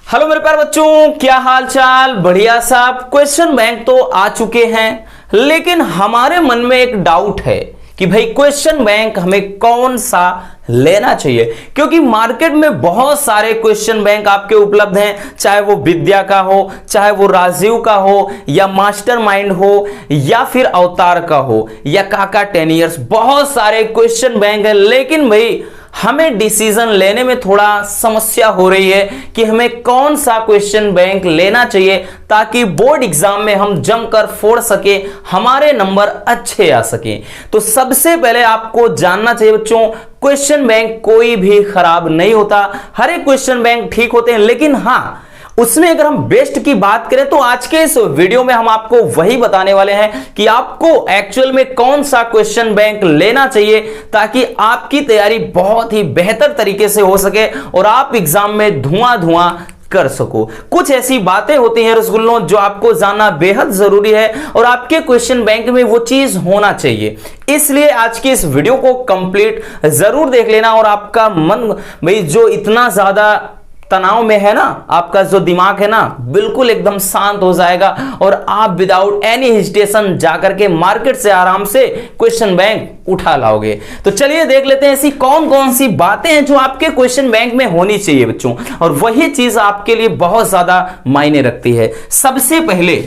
Hello मेरे प्यारे बच्चों, क्या हाल चाल? बढ़िया साहब। क्वेश्चन बैंक तो आ चुके हैं, लेकिन हमारे मन में एक डाउट है कि भाई क्वेश्चन बैंक हमें कौन सा लेना चाहिए, क्योंकि मार्केट में बहुत सारे क्वेश्चन बैंक आपके उपलब्ध हैं, चाहे वो विद्या का हो, चाहे वो राजीव का हो, या मास्टरमाइंड हो, या फिर अवतार का हो, या काका 10 इयर्स। बहुत सारे क्वेश्चन बैंक है, लेकिन भाई हमें डिसीजन लेने में थोड़ा समस्या हो रही है कि हमें कौन सा क्वेश्चन बैंक लेना चाहिए ताकि बोर्ड एग्जाम में हम जमकर फोड़ सके, हमारे नंबर अच्छे आ सके। तो सबसे पहले आपको जानना चाहिए बच्चों, क्वेश्चन बैंक कोई भी खराब नहीं होता, हर एक क्वेश्चन बैंक ठीक होते हैं, लेकिन हाँ उसमें अगर हम बेस्ट की बात करें तो आज के इस वीडियो में हम आपको वही बताने वाले हैं कि आपको एक्चुअल में कौन सा क्वेश्चन बैंक लेना चाहिए ताकि आपकी तैयारी बहुत ही बेहतर तरीके से हो सके और आप एग्जाम में धुआं कर सको। कुछ ऐसी बातें होती हैं रसगुल्लों जो आपको जानना बेहद जरूरी है और आपके क्वेश्चन बैंक में वो चीज होना चाहिए। इसलिए आज की इस वीडियो को कंप्लीट जरूर देख लेना और आपका मन भाई जो इतना ज्यादा तनाव में है ना, आपका जो दिमाग है ना बिल्कुल एकदम शांत हो जाएगा और आप विदाउट एनी हेजिटेशन जाकर के मार्केट से आराम से क्वेश्चन बैंक उठा लाओगे। तो चलिए देख लेते हैं ऐसी कौन कौन सी बातें हैं जो आपके क्वेश्चन बैंक में होनी चाहिए बच्चों, और वही चीज आपके लिए बहुत ज्यादा मायने रखती है। सबसे पहले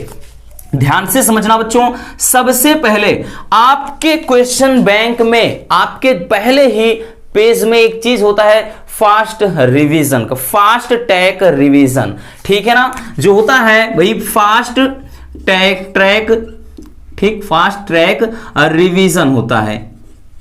ध्यान से समझना बच्चों, सबसे पहले आपके क्वेश्चन बैंक में आपके पहले ही पेज में एक चीज होता है फास्ट रिवीजन का, फास्ट टैग रिवीजन, ठीक है ना, जो होता है भाई फास्ट ट्रैक, ठीक, फास्ट ट्रैक रिवीजन होता है।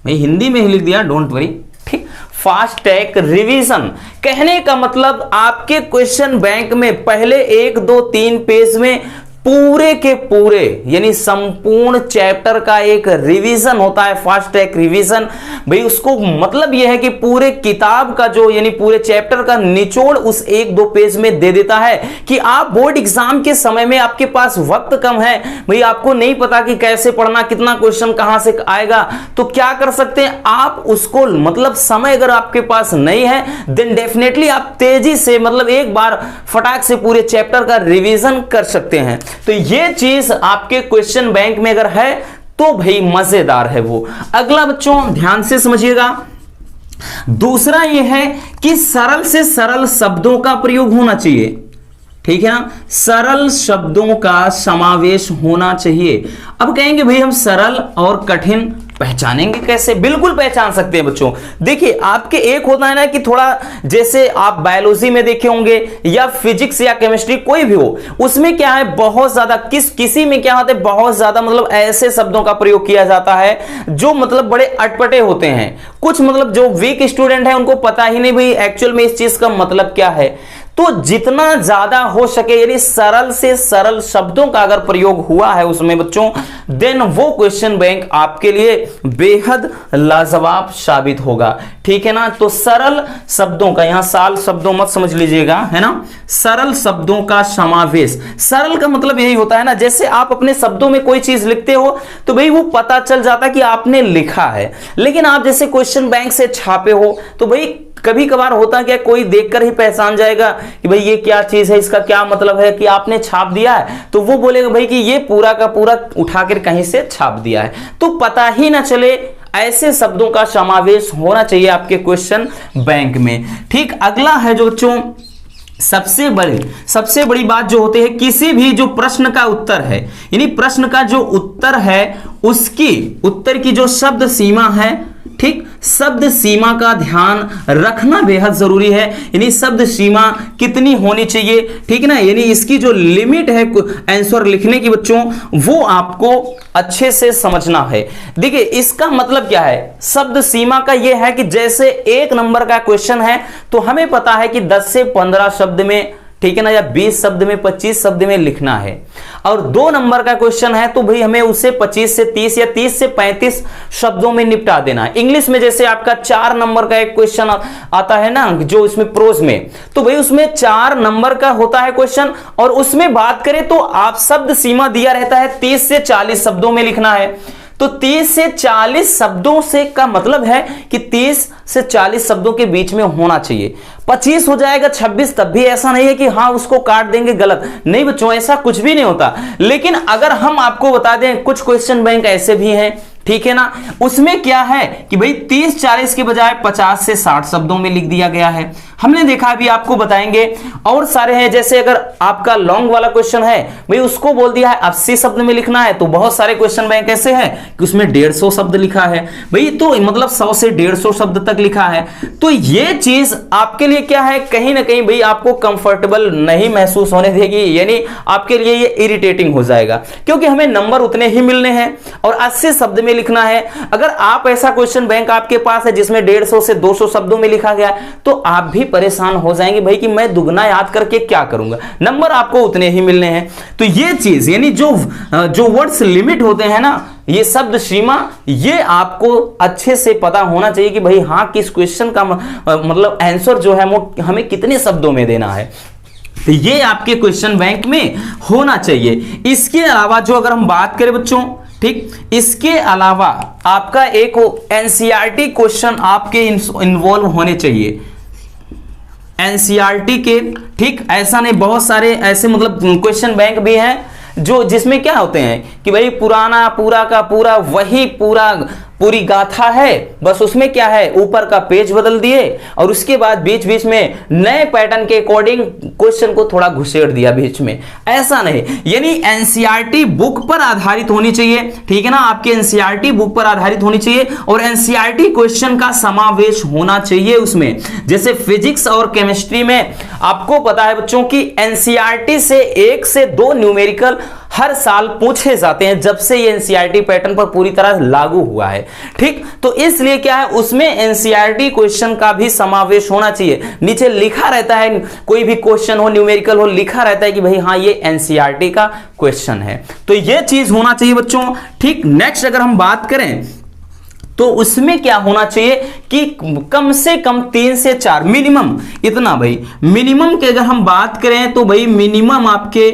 भाई हिंदी में ही लिख दिया, डोंट वरी, ठीक। फास्ट टैग रिवीजन कहने का मतलब आपके क्वेश्चन बैंक में पहले 1, 2, 3 पेज में पूरे के पूरे यानी संपूर्ण चैप्टर का एक रिवीजन होता है, फास्ट ट्रैक रिवीजन। भाई उसको मतलब यह है कि पूरे किताब का जो यानी पूरे चैप्टर का निचोड़ उस 1-2 पेज में दे देता है कि आप बोर्ड एग्जाम के समय में आपके पास वक्त कम है, भाई आपको नहीं पता कि कैसे पढ़ना, कितना क्वेश्चन कहां से आएगा, तो क्या कर सकते हैं आप उसको, मतलब समय अगर आपके पास नहीं है देन डेफिनेटली आप तेजी से मतलब एक बार फटाक से पूरे चैप्टर का रिवीजन कर सकते हैं। तो ये चीज आपके क्वेश्चन बैंक में अगर है तो भाई मजेदार है वो। अगला बच्चों ध्यान से समझिएगा, दूसरा ये है कि सरल से सरल शब्दों का प्रयोग होना चाहिए, ठीक है ना, सरल शब्दों का समावेश होना चाहिए। अब कहेंगे भाई हम सरल और कठिन पहचानेंगे कैसे? बिल्कुल पहचान सकते हैं बच्चों। देखिए आपके एक होता है ना कि थोड़ा जैसे आप बायोलॉजी में देखे होंगे या फिजिक्स या केमिस्ट्री कोई भी हो, उसमें क्या है बहुत ज्यादा किसी में क्या होता है बहुत ज्यादा मतलब ऐसे शब्दों का प्रयोग किया जाता है जो मतलब बड़े अटपटे होते हैं। कुछ मतलब जो वीक स्टूडेंट है उनको पता ही नहीं भाई एक्चुअल में इस चीज का मतलब क्या है। तो जितना ज्यादा हो सके यानी सरल से सरल शब्दों का अगर प्रयोग हुआ है उसमें बच्चों, देन वो क्वेश्चन बैंक आपके लिए बेहद लाजवाब साबित होगा, ठीक है ना। तो सरल शब्दों का, यहां साल शब्दों मत समझ लीजिएगा, है ना, सरल शब्दों का समावेश। सरल का मतलब यही होता है ना, जैसे आप अपने शब्दों में कोई चीज लिखते हो तो भाई वो पता चल जाता कि आपने लिखा है, लेकिन आप जैसे क्वेश्चन बैंक से छापे हो तो भाई कभी कभार होता क्या, कोई देखकर ही पहचान जाएगा कि भाई ये क्या चीज है, इसका क्या मतलब है कि आपने छाप दिया है, तो वो बोलेगा भाई कि ये पूरा का पूरा उठाकर कहीं से छाप दिया है, तो पता ही ना चले। ऐसे शब्दों का समावेश होना चाहिए आपके क्वेश्चन बैंक में, ठीक। अगला है जो बच्चों सबसे बड़ी बात जो होती है, किसी भी जो प्रश्न का उत्तर है यानी प्रश्न का जो उत्तर है उसकी उत्तर की जो शब्द सीमा है, ठीक, शब्द सीमा का ध्यान रखना बेहद जरूरी है। यानी शब्द सीमा कितनी होनी चाहिए, ठीक है ना, यानी इसकी जो लिमिट है आंसर लिखने की बच्चों वो आपको अच्छे से समझना है। देखिए इसका मतलब क्या है, शब्द सीमा का यह है कि जैसे 1 नंबर का क्वेश्चन है तो हमें पता है कि 10 से 15 शब्द में, ठीक है ना, या 20 शब्द में, 25 शब्द में लिखना है, और 2 नंबर का क्वेश्चन है तो भाई हमें उसे 25 से 30 या 30 से 35 शब्दों में निपटा देना है। इंग्लिश में जैसे आपका 4 नंबर का एक क्वेश्चन आता है ना जो इसमें प्रोज में, तो भाई उसमें 4 नंबर का होता है क्वेश्चन, और उसमें बात करें तो आप शब्द सीमा दिया रहता है 30 से 40 शब्दों में लिखना है। तो 30 से 40 शब्दों से का मतलब है कि 30 से 40 शब्दों के बीच में होना चाहिए। 25 हो जाएगा 26, तब भी ऐसा नहीं है कि हाँ उसको काट देंगे गलत, नहीं बच्चों ऐसा कुछ भी नहीं होता। लेकिन अगर हम आपको बता दें कुछ क्वेश्चन बैंक ऐसे भी हैं, ठीक है ना, उसमें क्या है कि भाई 30-40 के बजाय 50 से 60 शब्दों में लिख दिया गया है। हमने देखा, अभी आपको बताएंगे और सारे हैं, जैसे अगर आपका लॉन्ग वाला क्वेश्चन है भाई उसको बोल दिया है 80 शब्द में लिखना है, तो बहुत सारे क्वेश्चन बैंक ऐसे हैं कि उसमें 150 शब्द लिखा है भाई, तो मतलब 100 से 150 शब्द तक लिखा है। तो ये चीज आपके लिए क्या है, कहीं ना कहीं भाई आपको कंफर्टेबल नहीं महसूस होने देगी, यानी आपके लिए ये इरिटेटिंग हो जाएगा, क्योंकि हमें नंबर उतने ही मिलने हैं और 80 शब्द में लिखना है। अगर आप ऐसा क्वेश्चन बैंक आपके पास है जिसमें 150 से 200 शब्दों में लिखा गया, तो आप भी परेशान हो जाएंगे भाई कि मैं दुगना याद करके क्या करूंगा, नंबर आपको उतने ही मिलने हैं। तो ये चीज यानी जो वर्ड्स लिमिट होते हैं ना, ये शब्द सीमा, ये आपको अच्छे से पता होना चाहिए कि भाई हाँ किस क्वेश्चन का मतलब आंसर जो है वो हमें कितने शब्दों में देना है, तो ये आपके क्वेश्चन बैंक में होना चाहिए। इसके अलावा जो अगर हम बात करें बच्चों, ठीक, इसके अलावा आपका एक एनसीईआरटी क्वेश्चन आपके इन्वॉल्व होने चाहिए, एनसीईआरटी के, ठीक, ऐसा नहीं, बहुत सारे ऐसे मतलब क्वेश्चन बैंक भी हैं जो जिसमें क्या होते हैं कि भाई पुराना पूरा का पूरा वही पूरी गाथा है, बस उसमें क्या है ऊपर का पेज बदल दिए और उसके बाद बीच बीच में नए पैटर्न के अकॉर्डिंग क्वेश्चन को थोड़ा घुसेड़ दिया बीच में, ऐसा नहीं। यानी एनसीईआरटी बुक पर आधारित होनी चाहिए, ठीक है ना, आपके एनसीईआरटी बुक पर आधारित होनी चाहिए और एनसीईआरटी क्वेश्चन का समावेश होना चाहिए उसमें। जैसे फिजिक्स और केमिस्ट्री में आपको पता है बच्चों की एनसीईआरटी से 1 से 2 न्यूमेरिकल हर साल पूछे जाते हैं, जब से ये एनसीईआरटी पैटर्न पर पूरी तरह लागू हुआ है, ठीक। तो इसलिए क्या है उसमें एनसीईआरटी क्वेश्चन का भी समावेश होना चाहिए। नीचे लिखा रहता है, कोई भी क्वेश्चन हो न्यूमेरिकल हो, लिखा रहता है कि भाई हाँ ये एनसीईआरटी का क्वेश्चन है, तो ये चीज होना चाहिए बच्चों, ठीक। नेक्स्ट अगर हम बात करें तो उसमें क्या होना चाहिए कि कम से कम 3 से 4 मिनिमम, इतना भाई मिनिमम की अगर हम बात करें तो भाई मिनिमम आपके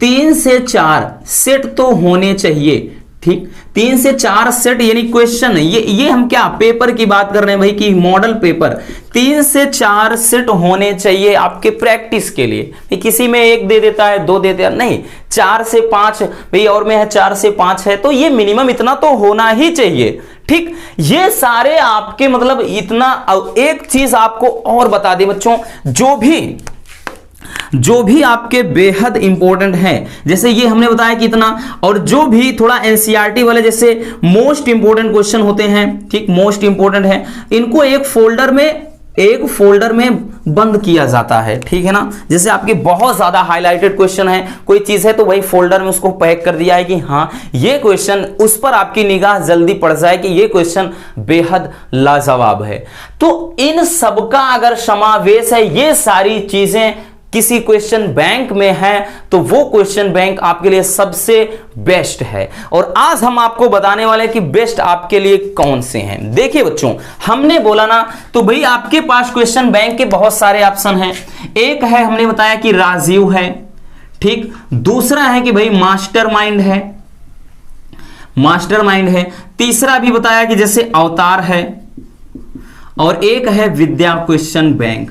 3 से 4 सेट तो होने चाहिए, ठीक। 3 से 4 सेट यानी क्वेश्चन, ये हम क्या पेपर की बात कर रहे हैं भाई कि मॉडल पेपर, 3 से 4 सेट होने चाहिए आपके प्रैक्टिस के लिए। किसी में 1 दे देता है 2 दे देता है, नहीं 4 से 5 भाई, और में है 4 से 5 है, तो ये मिनिमम इतना तो होना ही चाहिए, ठीक। ये सारे आपके मतलब इतना। एक चीज आपको और बता दें बच्चों, जो भी आपके बेहद इंपॉर्टेंट है, जैसे ये हमने बताया कितना, और जो भी थोड़ा एनसीईआरटी वाले जैसे मोस्ट इंपॉर्टेंट क्वेश्चन होते हैं, ठीक, मोस्ट इंपॉर्टेंट है, इनको एक फोल्डर में बंद किया जाता है, ठीक है ना। जैसे आपके बहुत ज्यादा हाईलाइटेड क्वेश्चन है, कोई चीज है तो वही फोल्डर में उसको पैक कर दिया है कि हाँ ये क्वेश्चन, उस पर आपकी निगाह जल्दी पड़ जाए कि ये क्वेश्चन बेहद लाजवाब है। तो इन सबका अगर समावेश है, ये सारी चीजें किसी क्वेश्चन बैंक में है, तो वो क्वेश्चन बैंक आपके लिए सबसे बेस्ट है। और आज हम आपको बताने वाले हैं कि बेस्ट आपके लिए कौन से हैं। देखिए बच्चों, हमने बोला ना, तो भाई आपके पास क्वेश्चन बैंक के बहुत सारे ऑप्शन हैं। एक है हमने बताया कि राजीव है, ठीक। दूसरा है कि भाई मास्टरमाइंड है। तीसरा भी बताया कि जैसे अवतार है, और एक है विद्या क्वेश्चन बैंक।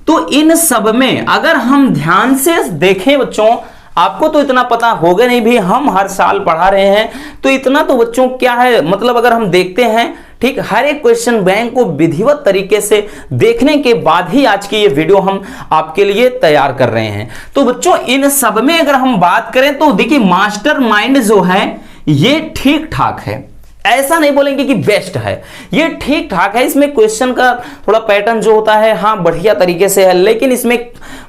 तो इन सब में अगर हम ध्यान से देखें बच्चों, आपको तो इतना पता होगा नहीं भी, हम हर साल पढ़ा रहे हैं, तो इतना तो बच्चों क्या है मतलब अगर हम देखते हैं, ठीक, हर एक क्वेश्चन बैंक को विधिवत तरीके से देखने के बाद ही आज की ये वीडियो हम आपके लिए तैयार कर रहे हैं। तो बच्चों इन सब में अगर हम बात करें तो देखिए मास्टरमाइंड जो है ये ठीक ठाक है, ऐसा नहीं बोलेंगे कि बेस्ट है, ये ठीक ठाक है। इसमें क्वेश्चन का थोड़ा पैटर्न जो होता है हाँ बढ़िया तरीके से है, लेकिन इसमें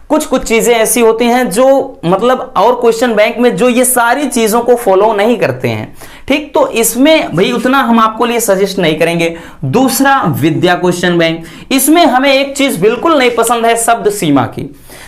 कुछ चीजें ऐसी होती हैं जो मतलब और क्वेश्चन बैंक में जो ये सारी चीजों को फॉलो नहीं करते हैं, ठीक। तो इसमें भाई उतना हम आपको लिए सजेस्ट नहीं करेंगे। दूसरा विद्या क्वेश्चन बैंक, इसमें हमें एक चीज बिल्कुल नहीं पसंद है, शब्द सीमा की,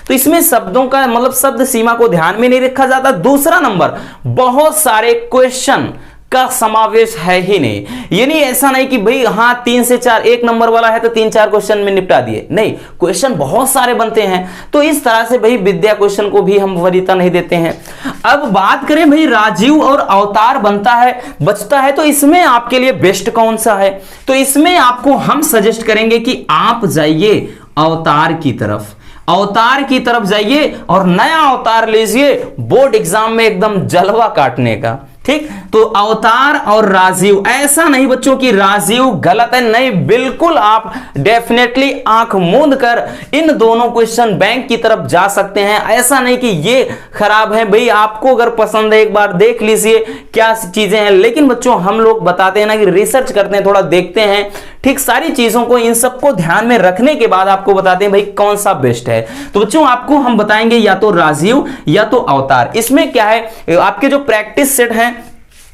तो इसमें शब्दों का मतलब शब्द सीमा को ध्यान में नहीं रखा जाता। दूसरा नंबर, बहुत सारे क्वेश्चन का समावेश है ही नहीं। यानी ऐसा नहीं कि भाई हाँ 3 से 4 एक नंबर वाला है तो 3-4 क्वेश्चन में निपटा दिए, नहीं, क्वेश्चन बहुत सारे बनते हैं। तो इस तरह से भाई विद्या क्वेश्चन को भी हम वरीयता नहीं देते हैं। अब बात करें भाई राजीव और अवतार बनता है बचता है, तो इसमें आपके लिए बेस्ट कौन सा है? तो इसमें आपको हम सजेस्ट करेंगे कि आप जाइए अवतार की तरफ, अवतार की तरफ जाइए और नया अवतार लीजिए बोर्ड एग्जाम में एकदम जलवा काटने का। ठीक, तो अवतार और राजीव, ऐसा नहीं बच्चों कि राजीव गलत है, नहीं, बिल्कुल आप डेफिनेटली आंख मूंद कर इन दोनों क्वेश्चन बैंक की तरफ जा सकते हैं। ऐसा नहीं कि ये खराब है, भाई आपको अगर पसंद है एक बार देख लीजिए क्या चीजें हैं। लेकिन बच्चों हम लोग बताते हैं ना कि रिसर्च करते हैं, थोड़ा देखते हैं, ठीक, सारी चीजों को, इन सबको ध्यान में रखने के बाद आपको बताते हैं भाई कौन सा बेस्ट है। तो बच्चों आपको हम बताएंगे या तो राजीव या तो अवतार। इसमें क्या है, आपके जो प्रैक्टिस सेट है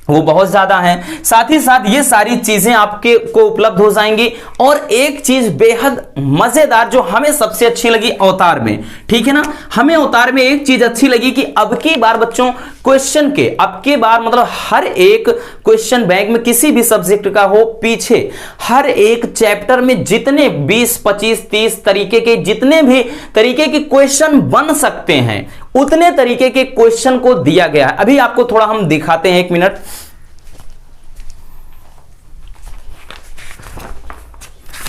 वो बहुत ज्यादा है, साथ ही साथ ये सारी चीजें आपके को उपलब्ध हो जाएंगी। और एक चीज बेहद मजेदार जो हमें सबसे अच्छी लगी अवतार में, ठीक है ना, हमें अवतार में एक चीज अच्छी लगी कि अब की बार बच्चों क्वेश्चन के, अब की बार मतलब हर एक क्वेश्चन बैंक में किसी भी सब्जेक्ट का हो, पीछे हर एक चैप्टर में जितने 20, 25, 30 तरीके के जितने भी तरीके के क्वेश्चन बन सकते हैं उतने तरीके के क्वेश्चन को दिया गया है। अभी आपको थोड़ा हम दिखाते हैं, 1 मिनट।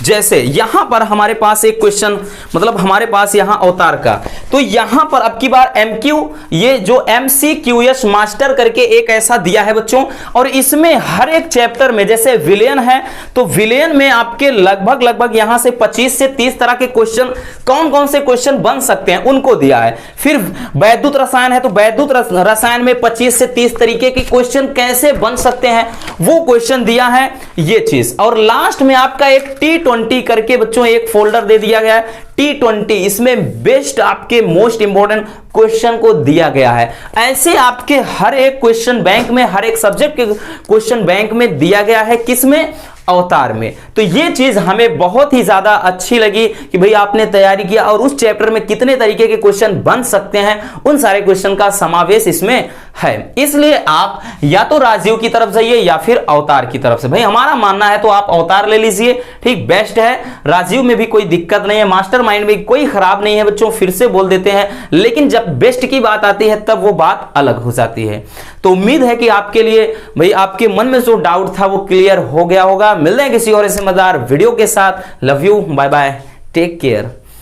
जैसे यहां पर हमारे पास एक क्वेश्चन, मतलब हमारे पास यहां अवतार का, तो यहां पर अब की बार एमक्यू, ये जो MCQS मास्टर करके एक ऐसा दिया है बच्चों, और इसमें हर एक चैप्टर में, जैसे विलयन है तो विलयन में आपके लगभग यहां से 25 से 30 तरह के क्वेश्चन, कौन कौन से क्वेश्चन बन सकते हैं उनको दिया है। फिर वैद्युत रसायन है तो वैद्युत रसायन में 25 से 30 तरीके के क्वेश्चन कैसे बन सकते हैं वो क्वेश्चन दिया है, ये चीज। और लास्ट में आपका एक T20 करके बच्चों एक फोल्डर दे दिया गया है, T20, इसमें बेस्ट आपके मोस्ट इंपोर्टेंट क्वेश्चन को दिया गया है। ऐसे आपके हर एक क्वेश्चन बैंक में, हर एक सब्जेक्ट के क्वेश्चन बैंक में दिया गया है, किसमें, अवतार में। तो ये चीज हमें बहुत ही ज्यादा अच्छी लगी कि भाई आपने तैयारी किया और उस चैप्टर में कितने तरीके के क्वेश्चन बन सकते हैं उन सारे क्वेश्चन का समावेश इसमें है। इसलिए आप या तो राजीव की तरफ जाइए या फिर अवतार की तरफ से। भाई हमारा मानना है तो आप अवतार ले लीजिए, ठीक, बेस्ट है। राजीव में भी कोई दिक्कत नहीं है, मास्टरमाइंड में कोई खराब नहीं है बच्चों, फिर से बोल देते हैं, लेकिन जब बेस्ट की बात आती है तब वो बात अलग हो जाती है। तो उम्मीद है कि आपके लिए भाई आपके मन में जो डाउट था वो क्लियर हो गया होगा। मिलते हैं किसी और ऐसे मजेदार वीडियो के साथ। Love you, bye bye, take care.